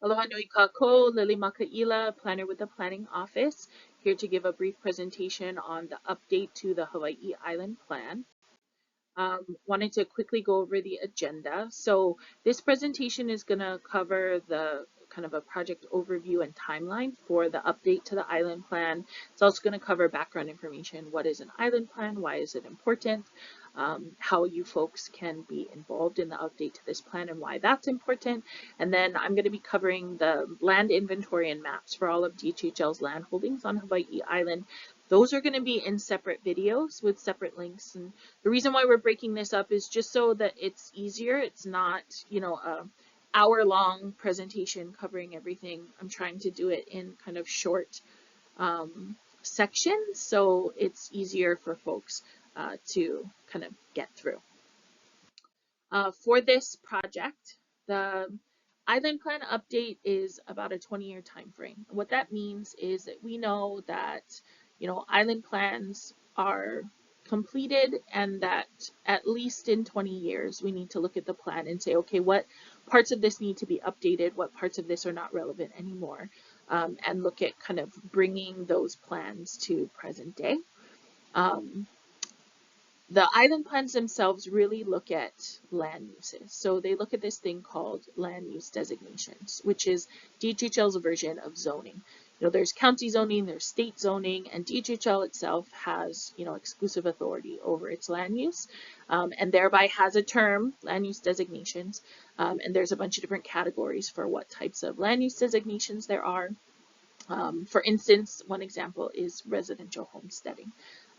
Aloha nui kākou, Lily Makaila, planner with the Planning Office, here to give a brief presentation on the update to the Hawaii Island Plan. Wanted to quickly go over the agenda. So this presentation is going to cover the kind of a project overview and timeline for the update to the island plan. It's also going to cover background information. What is an island plan? Why is it important? How you folks can be involved in the update to this plan and why that's important. And then I'm going to be covering the land inventory and maps for all of DHHL's land holdings on Hawaii Island. Those are going to be in separate videos with separate links. And the reason why we're breaking this up is just so that it's easier. It's not, a hour-long presentation covering everything. I'm trying to do it in kind of short sections, so it's easier for folks to kind of get through. For this project, the Island Plan update is about a 20-year time frame. What that means is that we know that, island plans are completed and that at least in 20 years, we need to look at the plan and say, okay, what parts of this need to be updated? What parts of this are not relevant anymore? And look at kind of bringing those plans to present day. The island plans themselves really look at land uses. So they look at this thing called land use designations, which is DHHL's version of zoning. There's county zoning, there's state zoning, and DHHL itself has, exclusive authority over its land use, and thereby has a term, land use designations, and there's a bunch of different categories for what types of land use designations there are. For instance, one example is residential homesteading.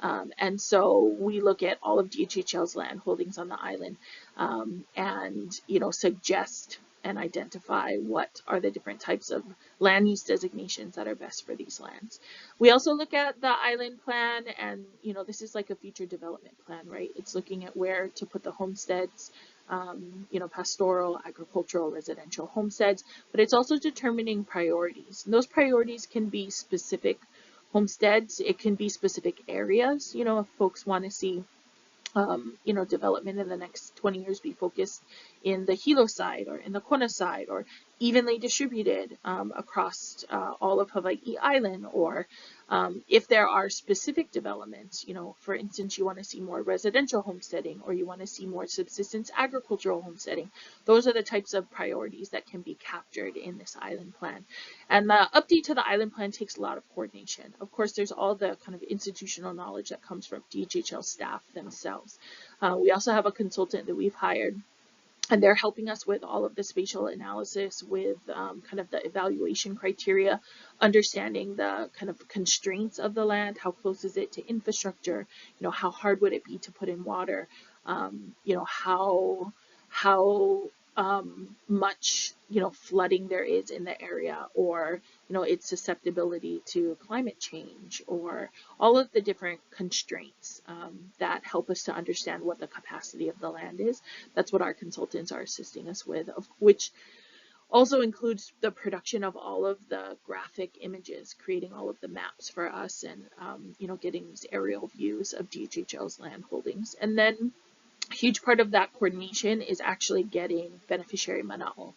And so we look at all of DHHL's land holdings on the island and, suggest and identify what are the different types of land use designations that are best for these lands. We also look at the island plan and, this is like a future development plan, right? It's looking at where to put the homesteads, pastoral, agricultural, residential homesteads, but it's also determining priorities. And those priorities can be specific homesteads, it can be specific areas, if folks want to see development in the next 20 years be focused in the Hilo side or in the Kona side or evenly distributed across all of Hawaii Island, or if there are specific developments, for instance, you want to see more residential homesteading or you want to see more subsistence agricultural homesteading. Those are the types of priorities that can be captured in this island plan. And the update to the island plan takes a lot of coordination. Of course, there's all the kind of institutional knowledge that comes from DHHL staff themselves. We also have a consultant that we've hired, and they're helping us with all of the spatial analysis, with kind of the evaluation criteria, understanding the kind of constraints of the land, how close is it to infrastructure, how hard would it be to put in water, how much flooding there is in the area, or its susceptibility to climate change, or all of the different constraints that help us to understand what the capacity of the land is. That's what our consultants are assisting us with, which also includes the production of all of the graphic images, creating all of the maps for us, and getting these aerial views of DHHL's land holdings. And then a huge part of that coordination is actually getting beneficiary mana'o.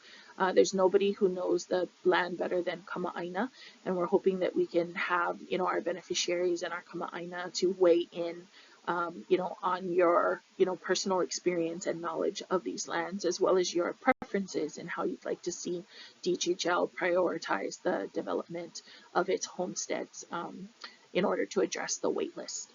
There's nobody who knows the land better than Kama'aina, and we're hoping that we can have, our beneficiaries and our Kama'aina to weigh in, on your, personal experience and knowledge of these lands, as well as your preferences and how you'd like to see DHHL prioritize the development of its homesteads in order to address the wait list.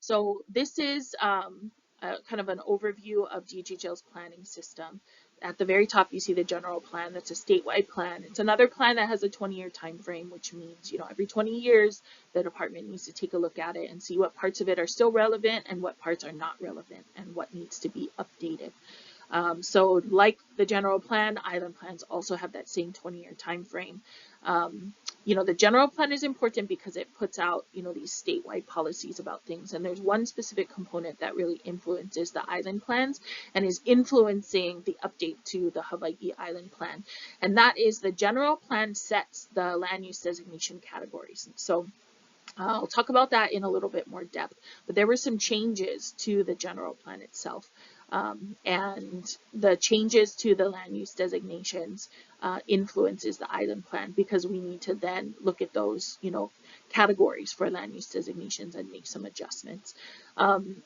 So this is kind of an overview of DHHL's planning system. At the very top, you see the general plan. That's a statewide plan. It's another plan that has a 20-year time frame, which means, every 20 years, the department needs to take a look at it and see what parts of it are still relevant and what parts are not relevant and what needs to be updated. So like the general plan, island plans also have that same 20-year time frame. The general plan is important because it puts out, these statewide policies about things. And there's one specific component that really influences the island plans and is influencing the update to the Hawaii Island Plan. And that is the general plan sets the land use designation categories. So I'll talk about that in a little bit more depth, but there were some changes to the general plan itself. and the changes to the land use designations influences the island plan, because we need to then look at those, categories for land use designations and make some adjustments.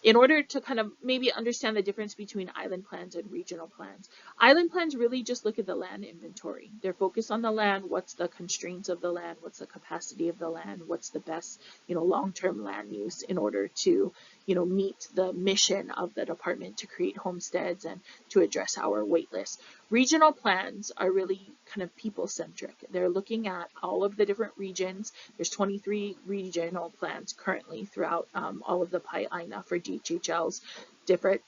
In order to kind of maybe understand the difference between island plans and regional plans, island plans really just look at the land inventory. They're focused on the land, what's the constraints of the land, what's the capacity of the land, what's the best, long-term land use in order to, meet the mission of the department to create homesteads and to address our wait list. Regional plans are really kind of people-centric. They're looking at all of the different regions. There's 23 regional plans currently throughout all of the Pai'aina for DHHL's different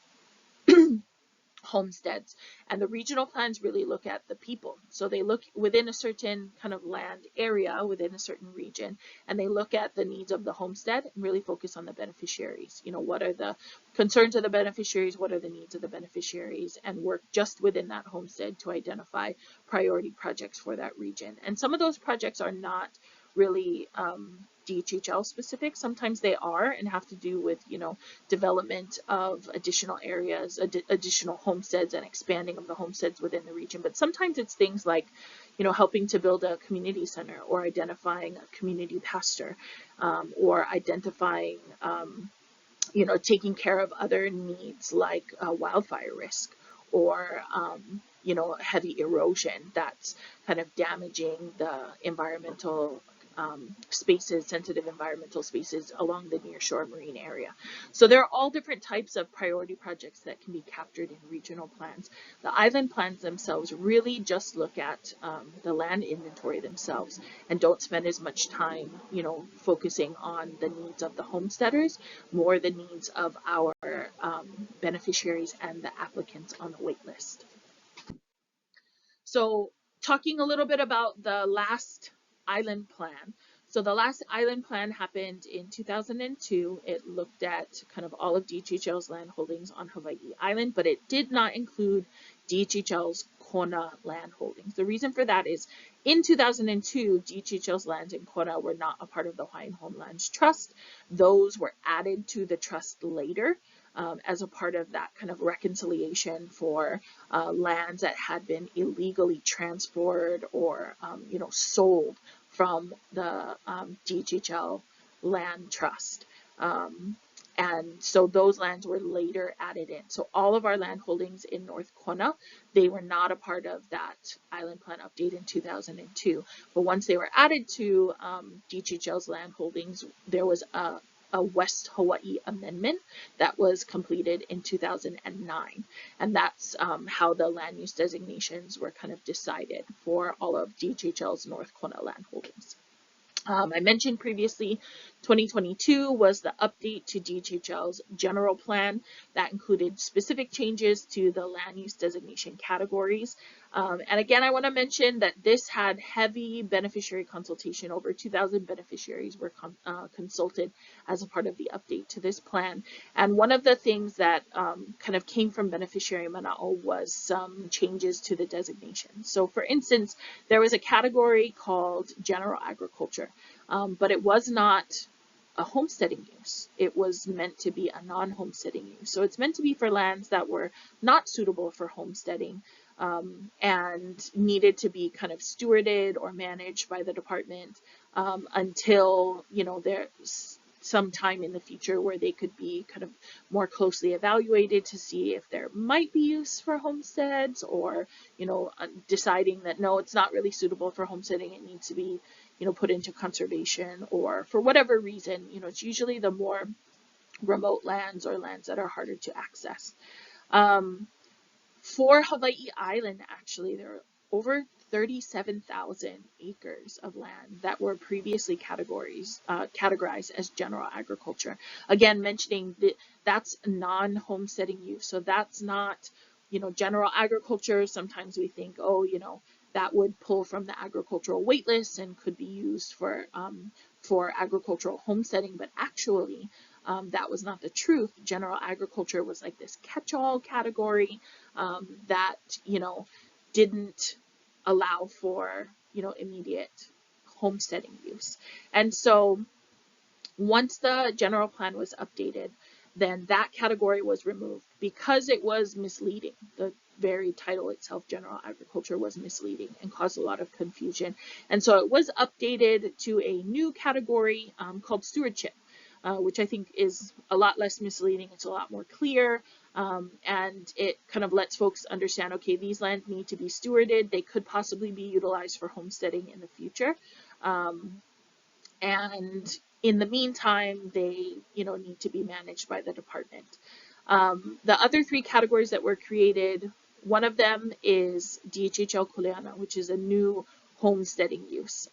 homesteads, and the regional plans really look at the people. So they look within a certain kind of land area within a certain region, and they look at the needs of the homestead and really focus on the beneficiaries. What are the concerns of the beneficiaries, what are the needs of the beneficiaries, and work just within that homestead to identify priority projects for that region. And some of those projects are not really DHHL specific. Sometimes they are and have to do with, development of additional areas, additional homesteads, and expanding of the homesteads within the region. But sometimes it's things like, helping to build a community center, or identifying a community pasture, or identifying, taking care of other needs like wildfire risk, or heavy erosion that's kind of damaging the environmental spaces, sensitive environmental spaces along the nearshore marine area. So there are all different types of priority projects that can be captured in regional plans. The island plans themselves really just look at the land inventory themselves and don't spend as much time, focusing on the needs of the homesteaders, more the needs of our beneficiaries and the applicants on the wait list. So talking a little bit about the last island plan. So the last island plan happened in 2002. It looked at kind of all of DHHL's land holdings on Hawai'i Island, but it did not include DHHL's Kona land holdings. The reason for that is in 2002, DHHL's lands in Kona were not a part of the Hawaiian Homelands Trust. Those were added to the trust later. As a part of that kind of reconciliation for lands that had been illegally transferred or sold from the DHHL land trust. And so those lands were later added in. So all of our land holdings in North Kona, they were not a part of that island plan update in 2002. But once they were added to DHHL's land holdings, there was a West Hawaii amendment that was completed in 2009. And that's how the land use designations were kind of decided for all of DHHL's North Kona land holdings. I mentioned previously 2022 was the update to DHHL's general plan that included specific changes to the land use designation categories. And again, I want to mention that this had heavy beneficiary consultation. Over 2,000 beneficiaries were consulted as a part of the update to this plan. And one of the things that kind of came from beneficiary mana'o was some changes to the designation. So for instance, there was a category called general agriculture, but it was not a homesteading use. It was meant to be a non-homesteading use. So it's meant to be for lands that were not suitable for homesteading and needed to be kind of stewarded or managed by the department until, there's some time in the future where they could be kind of more closely evaluated to see if there might be use for homesteads, or, deciding that no, it's not really suitable for homesteading, it needs to be, put into conservation, or for whatever reason, it's usually the more remote lands or lands that are harder to access. For Hawai'i Island, actually, there are over 37,000 acres of land that were previously categorized as general agriculture. Again, mentioning that that's non-homesteading use. So that's not, general agriculture. Sometimes we think, oh, that would pull from the agricultural wait list and could be used for agricultural homesteading, but actually that was not the truth. General agriculture was like this catch-all category that, didn't allow for, immediate homesteading use. And so once the general plan was updated, then that category was removed because it was misleading. The very title itself, General Agriculture, was misleading and caused a lot of confusion. And so it was updated to a new category called Stewardship, which I think is a lot less misleading. It's a lot more clear, and it kind of lets folks understand, okay, these lands need to be stewarded. They could possibly be utilized for homesteading in the future. And in the meantime, they, need to be managed by the department. The other three categories that were created, one of them is DHHL Kuleana, which is a new homesteading use.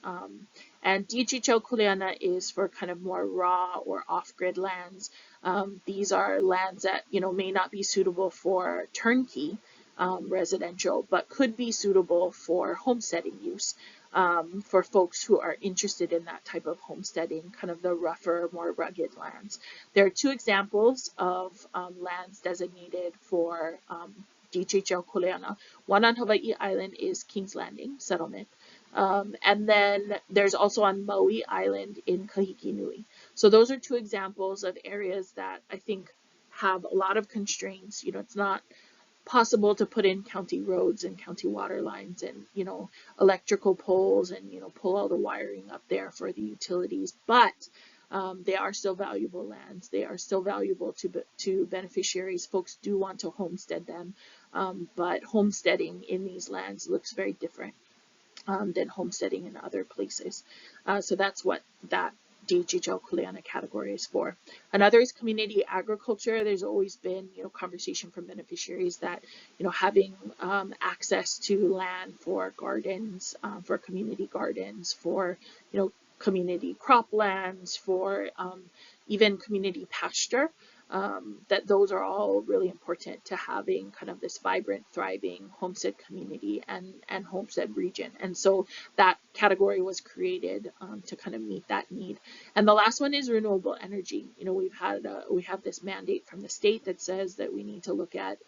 And DHHL Kuleana is for kind of more raw or off-grid lands. These are lands that, may not be suitable for turnkey residential, but could be suitable for homesteading use. For folks who are interested in that type of homesteading, kind of the rougher, more rugged lands. There are two examples of lands designated for DHHL Kuleana. One on Hawai'i Island is King's Landing Settlement. And then there's also on Maui Island in Kahiki Nui. So those are two examples of areas that I think have a lot of constraints. It's not possible to put in county roads and county water lines and, electrical poles and, pull all the wiring up there for the utilities, but they are still valuable lands. They are still valuable to beneficiaries. Folks do want to homestead them, but homesteading in these lands looks very different than homesteading in other places. So that's what that DHHL Kuleana category is for. Another is community agriculture. There's always been, conversation from beneficiaries that, having access to land for gardens, for community gardens, for, community croplands, for even community pasture, that those are all really important to having kind of this vibrant, thriving homestead community and homestead region. And so that category was created to kind of meet that need. And the last one is renewable energy. We have this mandate from the state that says that we need to look at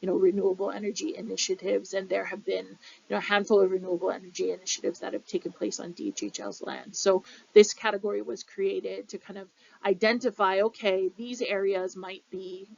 renewable energy initiatives, and there have been a handful of renewable energy initiatives that have taken place on DHHL's land. So this category was created to kind of identify, okay, these areas might be,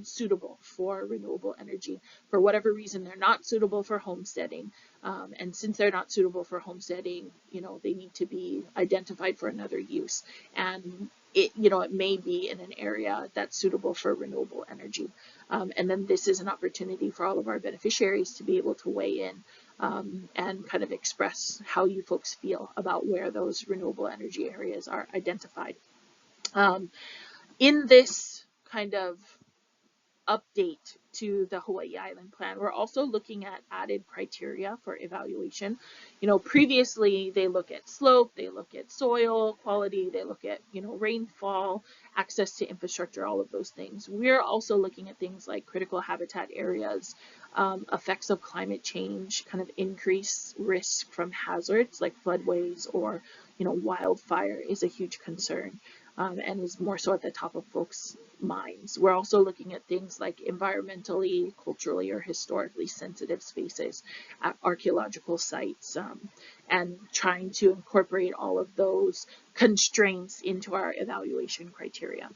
suitable for renewable energy. For whatever reason, they're not suitable for homesteading. And since they're not suitable for homesteading, they need to be identified for another use. And it may be in an area that's suitable for renewable energy. And then this is an opportunity for all of our beneficiaries to be able to weigh in and kind of express how you folks feel about where those renewable energy areas are identified. In this kind of update to the Hawai'i Island Plan, we're also looking at added criteria for evaluation. Previously they look at slope, they look at soil quality, they look at, rainfall, access to infrastructure, all of those things. We're also looking at things like critical habitat areas, effects of climate change, kind of increased risk from hazards like floodways or, wildfire is a huge concern. And is more so at the top of folks' minds. We're also looking at things like environmentally, culturally, or historically sensitive spaces, archaeological sites, and trying to incorporate all of those constraints into our evaluation criteria.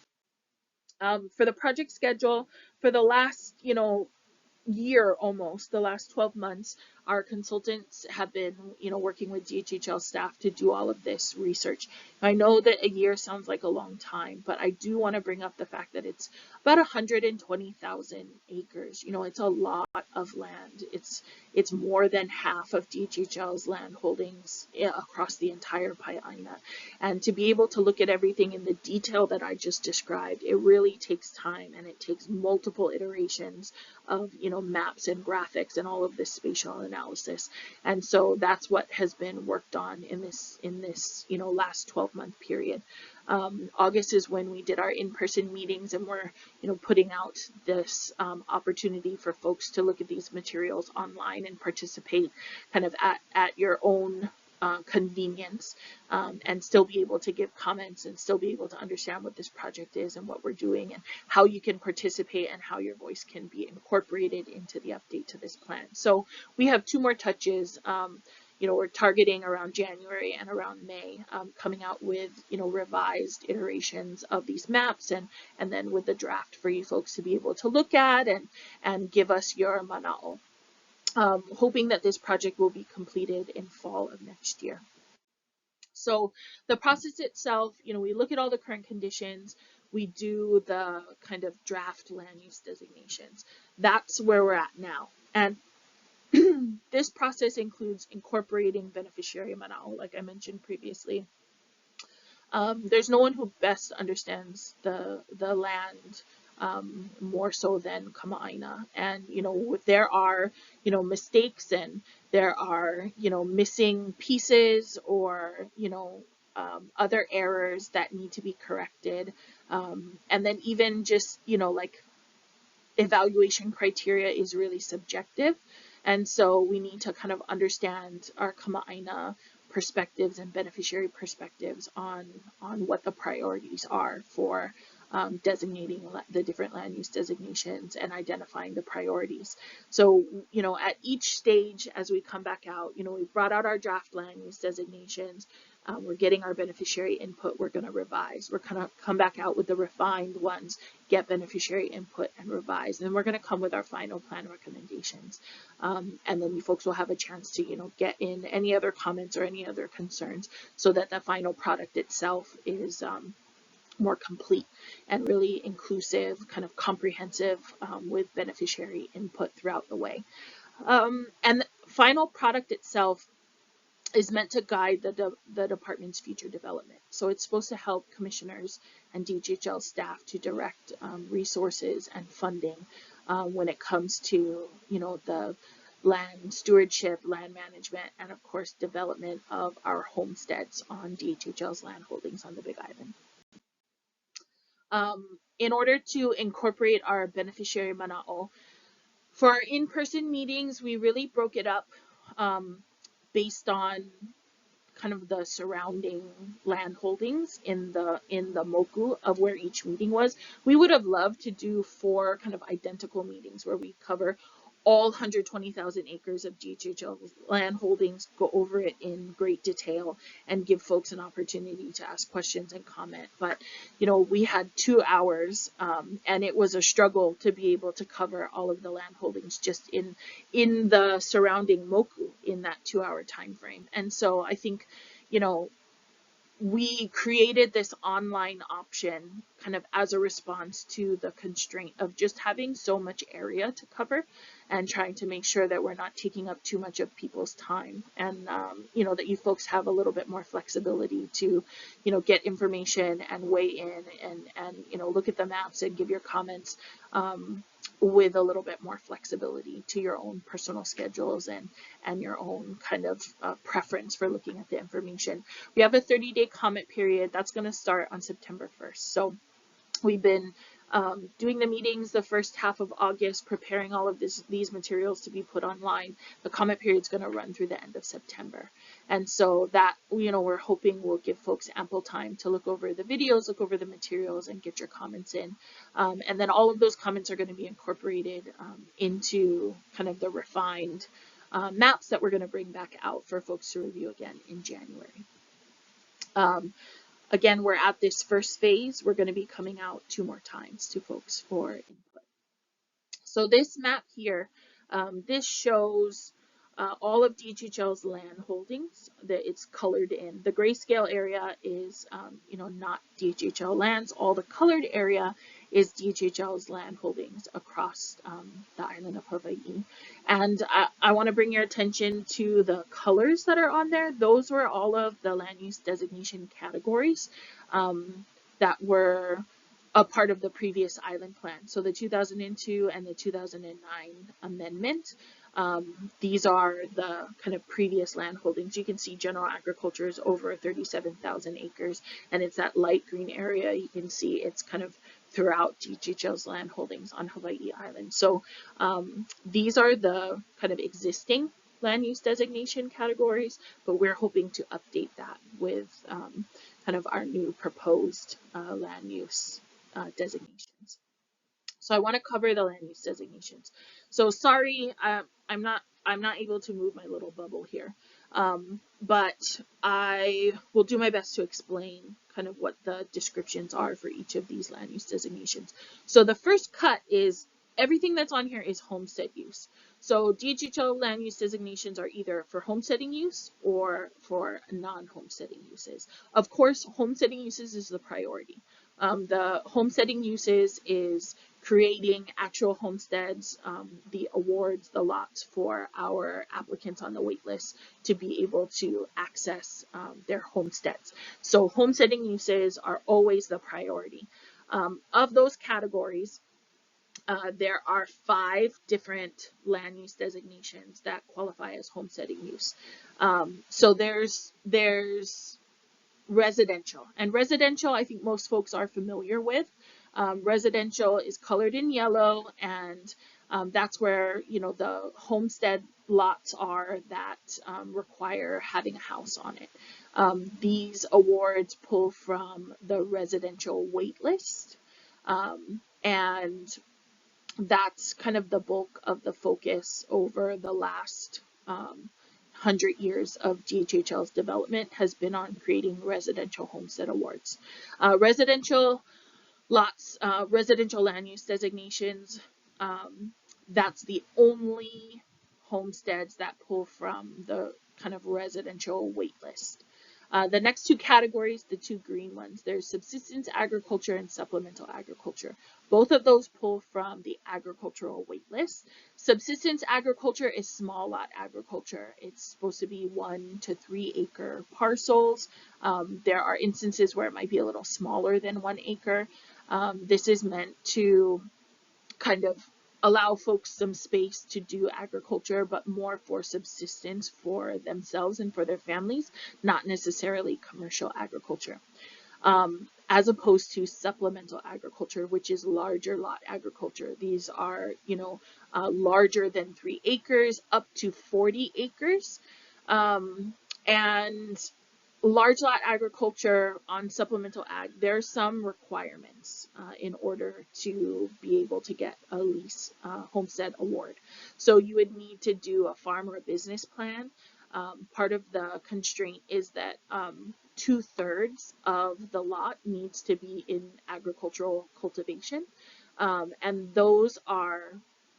For the project schedule, for the last, year almost, the last 12 months, our consultants have been, working with DHHL staff to do all of this research. I know that a year sounds like a long time, but I do want to bring up the fact that it's about 120,000 acres. It's a lot of land. It's more than half of DHHL's land holdings across the entire Pai'aina. And to be able to look at everything in the detail that I just described, it really takes time, and it takes multiple iterations of, maps and graphics and all of this spatial analysis. And so that's what has been worked on in this, last 12-month period. August is when we did our in-person meetings, and we're, putting out this opportunity for folks to look at these materials online and participate kind of at your own convenience, and still be able to give comments and still be able to understand what this project is and what we're doing and how you can participate and how your voice can be incorporated into the update to this plan. So we have 2 more touches. we're targeting around January and around May, coming out with, revised iterations of these maps, and then with the draft for you folks to be able to look at and give us your mana'o. Hoping that this project will be completed in fall of next year. So the process itself, we look at all the current conditions, we do the kind of draft land use designations. That's where we're at now. And this process includes incorporating beneficiary mana'o, like I mentioned previously. There's no one who best understands the land more so than Kama'aina. And, there are, mistakes, and there are, missing pieces, or, other errors that need to be corrected. And then even just, like, evaluation criteria is really subjective. And so we need to kind of understand our Kama'aina perspectives and beneficiary perspectives on what the priorities are for designating the different land use designations and identifying the priorities. So, at each stage as we come back out, we've brought out our draft land use designations. We're getting our beneficiary input. We're going to revise. We're going to come back out with the refined ones, get beneficiary input and revise. And then we're going to come with our final plan recommendations. And then you folks will have a chance to, get in any other comments or any other concerns, so that the final product itself is more complete and really inclusive, kind of comprehensive, with beneficiary input throughout the way. And the final product itself is meant to guide the department's future development. So it's supposed to help commissioners and DHHL staff to direct resources and funding when it comes to, the land stewardship, land management, and of course development of our homesteads on DHHL's land holdings on the Big Island. In order to incorporate our beneficiary mana'o, for our in-person meetings, we really broke it up based on kind of the surrounding land holdings in the moku of where each meeting was. We would have loved to do 4 kind of identical meetings where we cover all 120,000 acres of DHHL land holdings, go over it in great detail, and give folks an opportunity to ask questions and comment. But, we had 2 hours, and it was a struggle to be able to cover all of the land holdings just in the surrounding moku in that 2-hour time frame. And so I think, we created this online option kind of as a response to the constraint of just having so much area to cover, and trying to make sure that we're not taking up too much of people's time, and that you folks have a little bit more flexibility to get information and weigh in and look at the maps and give your comments with a little bit more flexibility to your own personal schedules and your own kind of preference for looking at the information. We have a 30-day comment period that's going to start on September 1st. So we've been doing the meetings the first half of August, preparing all of these materials to be put online. The comment period is going to run through the end of September. And so that, we're hoping will give folks ample time to look over the videos, look over the materials, and get your comments in. And then all of those comments are going to be incorporated into kind of the refined maps that we're going to bring back out for folks to review again in January. Again, we're at this first phase. We're going to be coming out 2 more times to folks for input. So this map here, this shows all of DHHL's land holdings that it's colored in. The grayscale area is, not DHHL lands. All the colored area is DHHL's land holdings across the island of Hawaii. And I want to bring your attention to the colors that are on there. Those were all of the land use designation categories that were a part of the previous island plan. So the 2002 and the 2009 amendment. These are the kind of previous land holdings. You can see general agriculture is over 37,000 acres, and it's that light green area. You can see it's kind of throughout DHHL's land holdings on Hawai'i Island. So these are the kind of existing land use designation categories, but we're hoping to update that with kind of our new proposed land use designations. So I want to cover the land use designations. So sorry, I'm not I'm not able to move my little bubble here. But I will do my best to explain kind of what the descriptions are for each of these land use designations. So the first cut is everything that's on here is homestead use. So DHHL land use designations are either for homesteading use or for non-homesteading uses. Of course, homesteading uses is the priority. The homesteading uses is creating actual homesteads, the awards, the lots for our applicants on the wait list to be able to access their homesteads. So homesteading uses are always the priority. Of those categories, there are 5 different land use designations that qualify as homesteading use. So there's residential, and residential I think most folks are familiar with. Residential is colored in yellow, and that's where, you know, the homestead lots are that require having a house on it. These awards pull from the residential wait list, and that's kind of the bulk of the focus over the last 100 years of DHHL's development has been on creating residential homestead awards. Residential lots, residential land use designations, that's the only homesteads that pull from the kind of residential wait list. The next 2 categories, the 2 green ones, there's subsistence agriculture and supplemental agriculture. Both of those pull from the agricultural wait list. Subsistence agriculture is small lot agriculture. It's supposed to be 1 to 3 acre parcels. There are instances where it might be a little smaller than 1 acre. This is meant to kind of allow folks some space to do agriculture, but more for subsistence for themselves and for their families, not necessarily commercial agriculture. As opposed to supplemental agriculture, which is larger lot agriculture. These are, you know, larger than 3 acres up to 40 acres. And large lot agriculture on supplemental ag, there are some requirements in order to be able to get a lease homestead award. So you would need to do a farm or a business plan. Part of the constraint is that 2/3 of the lot needs to be in agricultural cultivation. And those are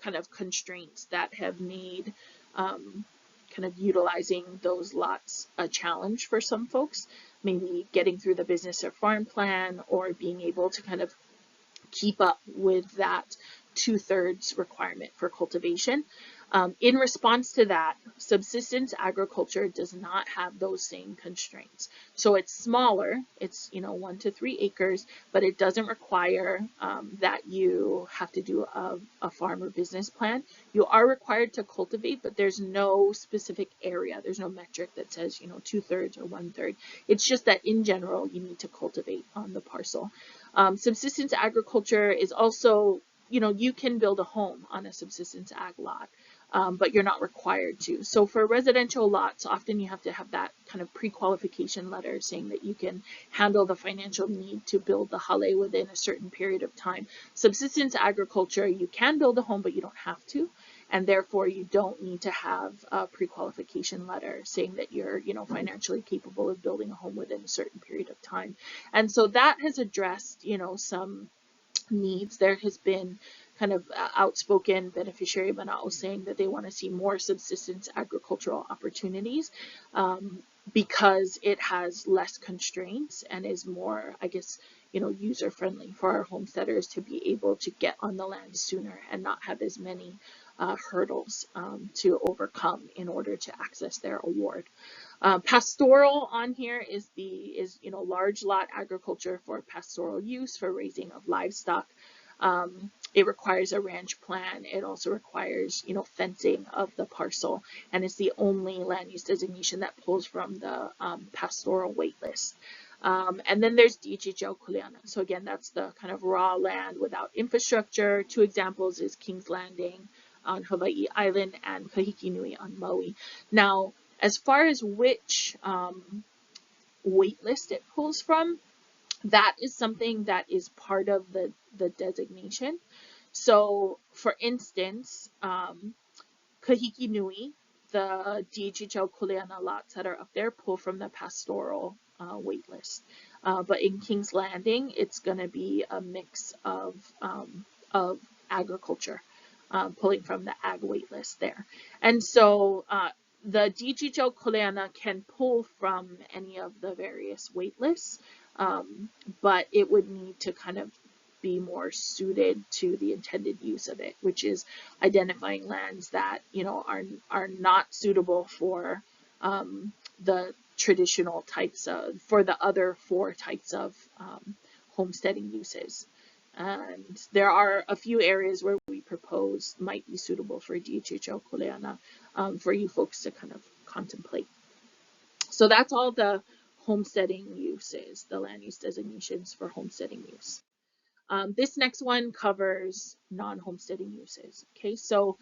kind of constraints that have made kind of utilizing those lots a challenge for some folks, maybe getting through the business or farm plan, or being able to kind of keep up with that 2/3 requirement for cultivation. In response to that, subsistence agriculture does not have those same constraints. So it's smaller, it's, you know, 1 to 3 acres, but it doesn't require that you have to do a farm or business plan. You are required to cultivate, but there's no specific area. There's no metric that says, you know, 2/3 or 1/3. It's just that in general, you need to cultivate on the parcel. Subsistence agriculture is also, you know, you can build a home on a subsistence ag lot. But you're not required to. So for residential lots, often you have to have that kind of pre-qualification letter saying that you can handle the financial need to build the hale within a certain period of time. Subsistence agriculture, you can build a home, but you don't have to. And therefore you don't need to have a pre-qualification letter saying that you're, you know, financially capable of building a home within a certain period of time. And so that has addressed, you know, some needs. There has been kind of outspoken beneficiary mana'o saying that they want to see more subsistence agricultural opportunities because it has less constraints and is more, I guess, you know, user friendly for our homesteaders to be able to get on the land sooner and not have as many hurdles to overcome in order to access their award. Pastoral on here is you know, large lot agriculture for pastoral use for raising of livestock. It requires a ranch plan. It also requires, you know, fencing of the parcel, and it's the only land use designation that pulls from the pastoral wait list. And then there's DHHL Kuleana. So again, that's the kind of raw land without infrastructure. 2 examples is King's Landing on Hawai'i Island and Kahiki Nui on Maui. Now, as far as which wait list it pulls from, that is something that is part of the designation. So, for instance, Kahiki Nui, the DHHL Kuleana lots that are up there pull from the pastoral waitlist. But in King's Landing, it's going to be a mix of agriculture, pulling from the ag waitlist there. And so the DHHL Kuleana can pull from any of the various waitlists, but it would need to kind of be more suited to the intended use of it, which is identifying lands that, you know, are not suitable for the traditional types of, for the other 4 types of homesteading uses. And there are a few areas where we propose might be suitable for DHHL Kuleana for you folks to kind of contemplate. So that's all the homesteading uses, the land use designations for homesteading use. This next one covers non-homesteading uses. Okay, so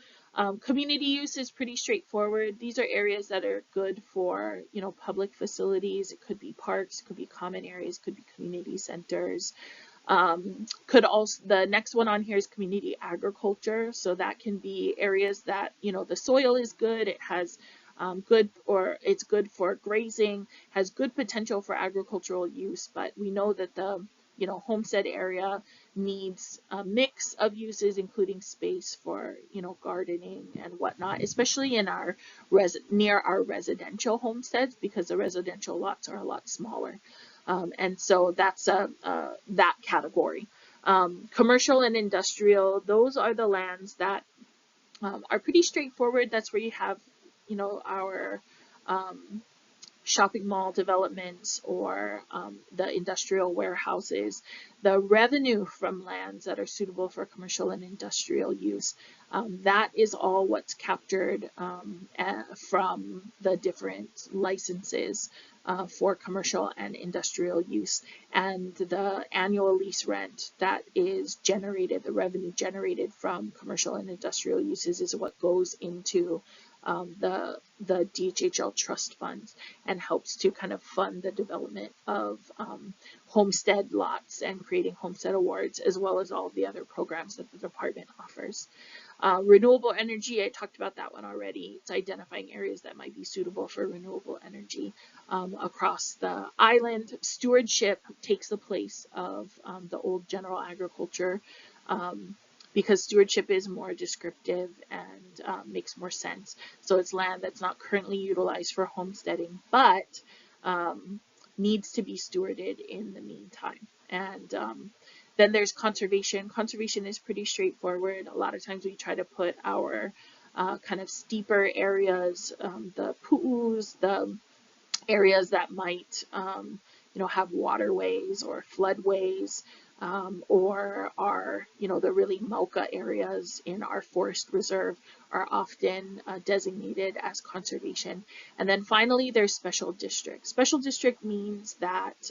community use is pretty straightforward. These are areas that are good for, you know, public facilities. It could be parks, it could be common areas, could be community centers. Could also, the next one on here is community agriculture. So that can be areas that, you know, the soil is good, it has good, or it's good for grazing, has good potential for agricultural use, but we know that the, you know, homestead area needs a mix of uses, including space for, you know, gardening and whatnot, especially in our near our residential homesteads, because the residential lots are a lot smaller. And so that's that category. Commercial and industrial, those are the lands that are pretty straightforward. That's where you have, you know, our shopping mall developments or the industrial warehouses. The revenue from lands that are suitable for commercial and industrial use, that is all what's captured from the different licenses for commercial and industrial use, and the annual lease rent that is generated, the revenue generated from commercial and industrial uses, is what goes into the DHHL trust funds and helps to kind of fund the development of homestead lots and creating homestead awards, as well as all of the other programs that the department offers. Renewable energy, I talked about that one already. It's identifying areas that might be suitable for renewable energy across the island. Stewardship takes the place of the old general agriculture, because stewardship is more descriptive and makes more sense. So it's land that's not currently utilized for homesteading, but needs to be stewarded in the meantime. And then there's conservation. Conservation is pretty straightforward. A lot of times we try to put our kind of steeper areas, the pu'us, the areas that might you know, have waterways or floodways, or are, you know, the really Mauka areas in our forest reserve are often designated as conservation. And then finally, there's special district. Special district means that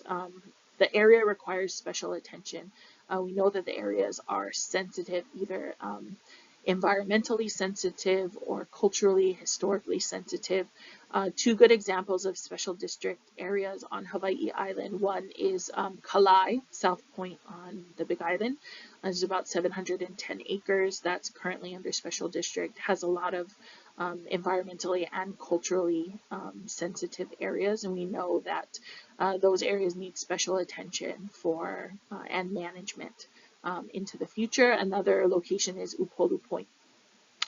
the area requires special attention. We know that the areas are sensitive, either environmentally sensitive or culturally, historically sensitive. 2 good examples of special district areas on Hawaii Island. One is Kalai, South Point on the Big Island. It's about 710 acres. That's currently under special district. Has a lot of environmentally and culturally sensitive areas, and we know that those areas need special attention for and management into the future. Another location is Upolu Point.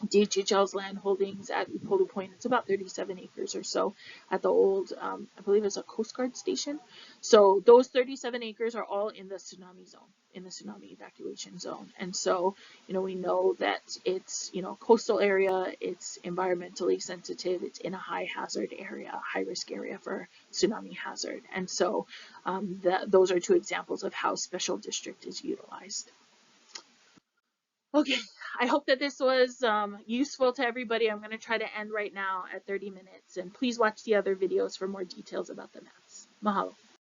DHHL's land holdings at Upolu Point, it's about 37 acres or so at the old, I believe it's a Coast Guard station. So those 37 acres are all in the tsunami zone, in the tsunami evacuation zone. And so, you know, we know that it's, you know, coastal area, it's environmentally sensitive, it's in a high hazard area, high risk area for tsunami hazard. And so those are 2 examples of how special district is utilized. Okay, I hope that this was useful to everybody. I'm going to try to end right now at 30 minutes, and please watch the other videos for more details about the maps. Mahalo.